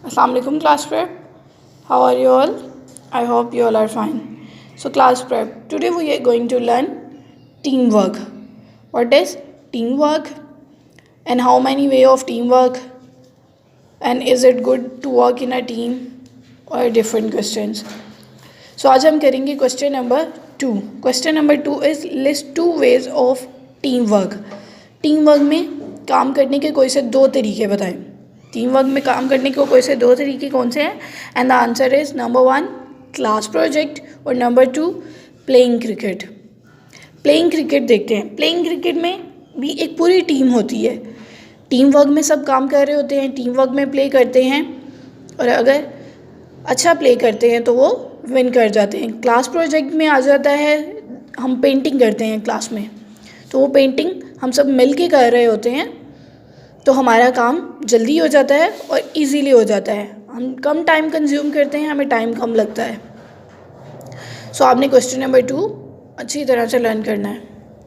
Assalamu alaikum class prep. How are you all? I hope you all are fine. So class prep, today we are going to learn teamwork. What is teamwork and how many way of teamwork, and is it good to work in a team or different questions. So आज हम करेंगे question number 2. Question number 2 is list 2 ways of team work. Team work में काम करने के कोई से 2 तरीके बताएं. टीम वर्क में काम करने के कोई से 2 तरीके कौन से हैं? And the answer is number 1 class project और number 2 playing cricket. Playing cricket देखते हैं. प्लेइंग क्रिकेट में भी एक पूरी टीम होती है. टीम वर्क में सब काम कर रहे होते हैं, टीम वर्क में प्ले करते हैं और अगर अच्छा प्ले करते हैं तो वो विन कर जाते हैं. क्लास प्रोजेक्ट में आ जाता है हम पेंटिंग करते हैं क्लास में, तो वो पेंटिंग हम सब मिल के कर रहे होते हैं तो हमारा काम जल्दी हो जाता है और इजीली हो जाता है. हम कम टाइम कंज्यूम करते हैं, हमें टाइम कम लगता है. सो आपने क्वेश्चन नंबर 2 अच्छी तरह से लर्न करना है.